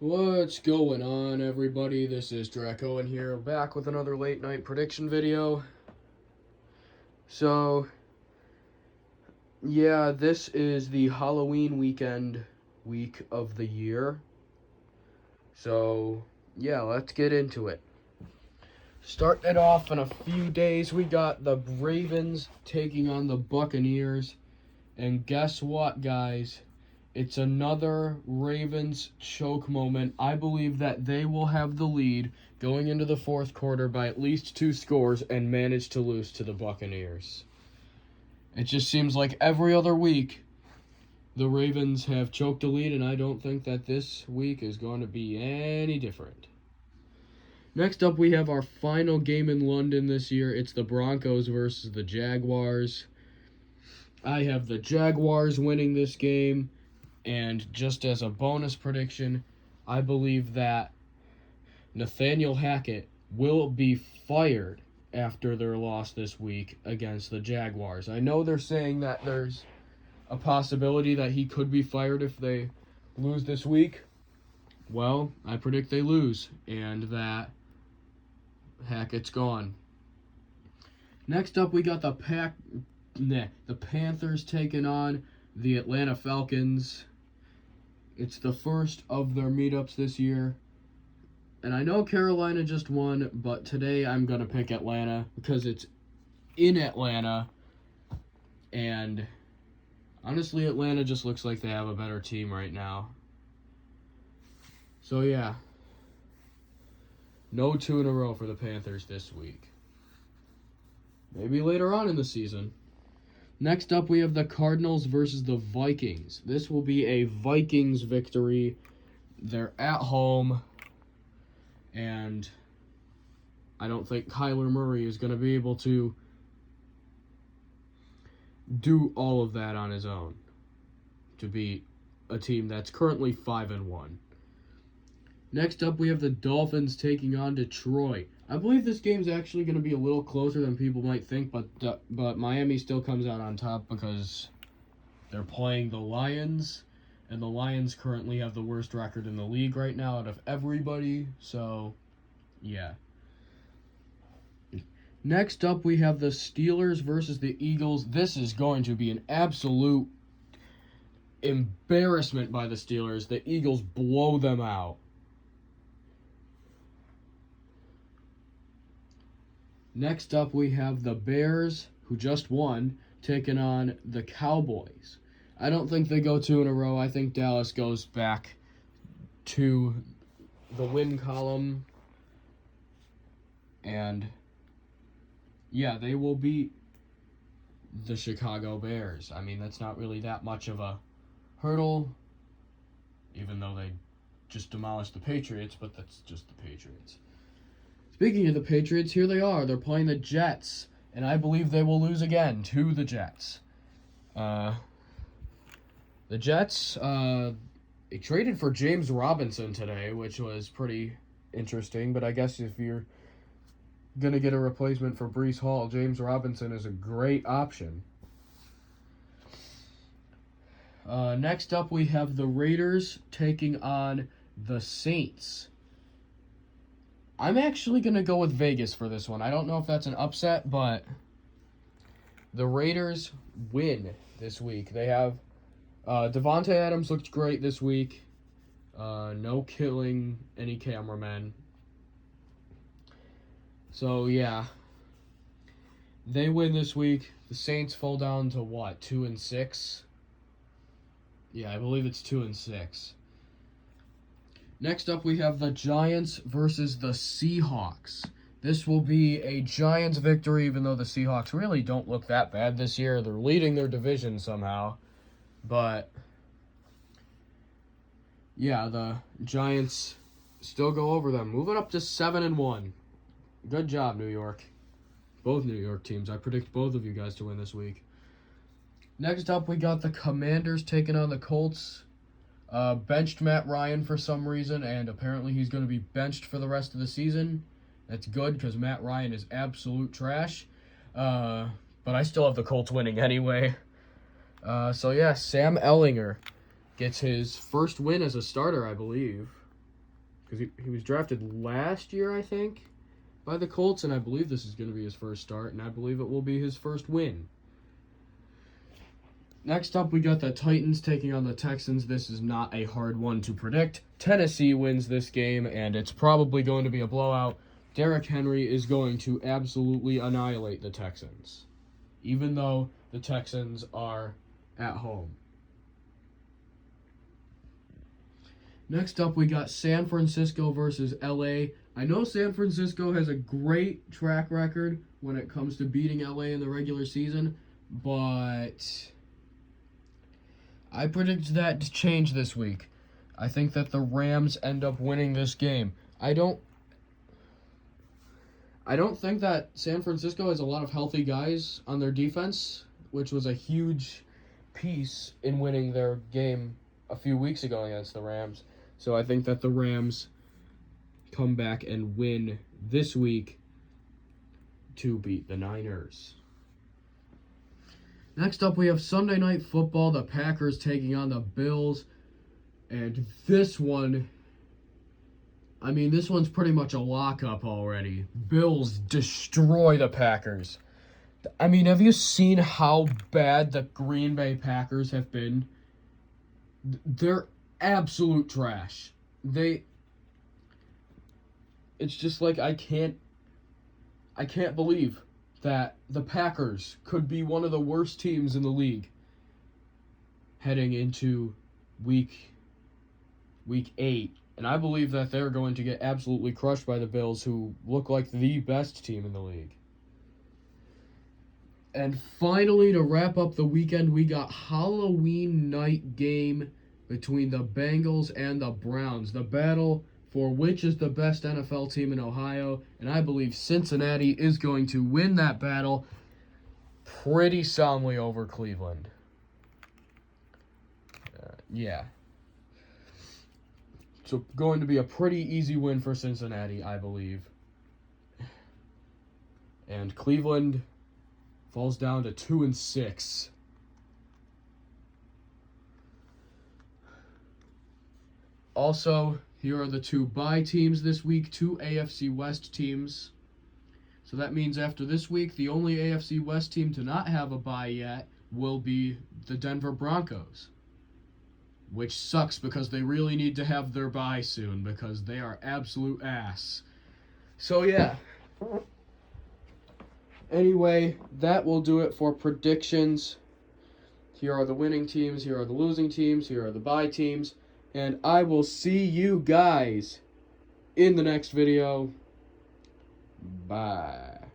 What's going on, everybody? This is Draco in here, back with another late night prediction video. So, yeah, this is the Halloween week of the year. So, yeah, let's get into it. Starting it off in a few days, we got the Ravens taking on the Buccaneers. And guess what, guys? It's another Ravens choke moment. I believe that they will have the lead going into the fourth quarter by at least 2 scores and manage to lose to the Buccaneers. It just seems like every other week the Ravens have choked a lead, and I don't think that this week is going to be any different. Next up, we have our final game in London this year. It's the Broncos versus the Jaguars. I have the Jaguars winning this game. And just as a bonus prediction, I believe that Nathaniel Hackett will be fired after their loss this week against the Jaguars. I know they're saying that there's a possibility that he could be fired if they lose this week. Well, I predict they lose and that Hackett's gone. Next up, we got the Panthers taking on the Atlanta Falcons. It's the first of their meetups this year. And I know Carolina just won, but today I'm going to pick Atlanta because it's in Atlanta. And honestly, Atlanta just looks like they have a better team right now. So yeah, no 2 in a row for the Panthers this week. Maybe later on in the season. Next up, we have the Cardinals versus the Vikings. This will be a Vikings victory. They're at home, and I don't think Kyler Murray is going to be able to do all of that on his own to beat a team that's currently 5-1. Next up, we have the Dolphins taking on Detroit. I believe this game's actually going to be a little closer than people might think, but Miami still comes out on top because they're playing the Lions, and the Lions currently have the worst record in the league right now out of everybody, so yeah. Next up, we have the Steelers versus the Eagles. This is going to be an absolute embarrassment by the Steelers. The Eagles blow them out. Next up, we have the Bears, who just won, taking on the Cowboys. I don't think they go 2 in a row. I think Dallas goes back to the win column. And, yeah, they will beat the Chicago Bears. I mean, that's not really that much of a hurdle, even though they just demolished the Patriots, but that's just the Patriots. Speaking of the Patriots, here they are. They're playing the Jets, and I believe they will lose again to the Jets. The Jets, they traded for James Robinson today, which was pretty interesting, but I guess if you're going to get a replacement for Breece Hall, James Robinson is a great option. Next up, we have the Raiders taking on the Saints. I'm actually going to go with Vegas for this one. I don't know if that's an upset, but the Raiders win this week. They have Devontae Adams looked great this week. No killing any cameramen. So, yeah. They win this week. The Saints fall down to what, 2-6? Yeah, I believe it's 2-6. Next up, we have the Giants versus the Seahawks. This will be a Giants victory, even though the Seahawks really don't look that bad this year. They're leading their division somehow. But, yeah, the Giants still go over them. Moving up to 7-1. Good job, New York. Both New York teams. I predict both of you guys to win this week. Next up, we got the Commanders taking on the Colts. Benched Matt Ryan for some reason, and apparently he's going to be benched for the rest of the season. That's good because Matt Ryan is absolute trash. But I still have the Colts winning anyway. So yeah, Sam Ellinger gets his first win as a starter, I believe. because he was drafted last year, I think, by the Colts, and I believe this is going to be his first start, and I believe it will be his first win. Next up, we got the Titans taking on the Texans. This is not a hard one to predict. Tennessee wins this game, and it's probably going to be a blowout. Derrick Henry is going to absolutely annihilate the Texans, even though the Texans are at home. Next up, we got San Francisco versus LA. I know San Francisco has a great track record when it comes to beating LA in the regular season, but I predict that to change this week. I think that the Rams end up winning this game. I don't think that San Francisco has a lot of healthy guys on their defense, which was a huge piece in winning their game a few weeks ago against the Rams. So I think that the Rams come back and win this week to beat the Niners. Next up, we have Sunday Night Football, the Packers taking on the Bills. And this one's pretty much a lockup already. Bills destroy the Packers. I mean, have you seen how bad the Green Bay Packers have been? They're absolute trash. It's just like I can't believe that the Packers could be one of the worst teams in the league heading into week 8. And I believe that they're going to get absolutely crushed by the Bills, who look like the best team in the league. And finally, to wrap up the weekend, we got Halloween night game between the Bengals and the Browns. The battle for which is the best NFL team in Ohio. And I believe Cincinnati is going to win that battle pretty soundly over Cleveland. Yeah. So going to be a pretty easy win for Cincinnati, I believe. And Cleveland falls down to 2-6. Also, here are the 2 bye teams this week, 2 AFC West teams. So that means after this week, the only AFC West team to not have a bye yet will be the Denver Broncos. Which sucks because they really need to have their bye soon because they are absolute ass. So yeah. Anyway, that will do it for predictions. Here are the winning teams, here are the losing teams, here are the bye teams. And I will see you guys in the next video. Bye.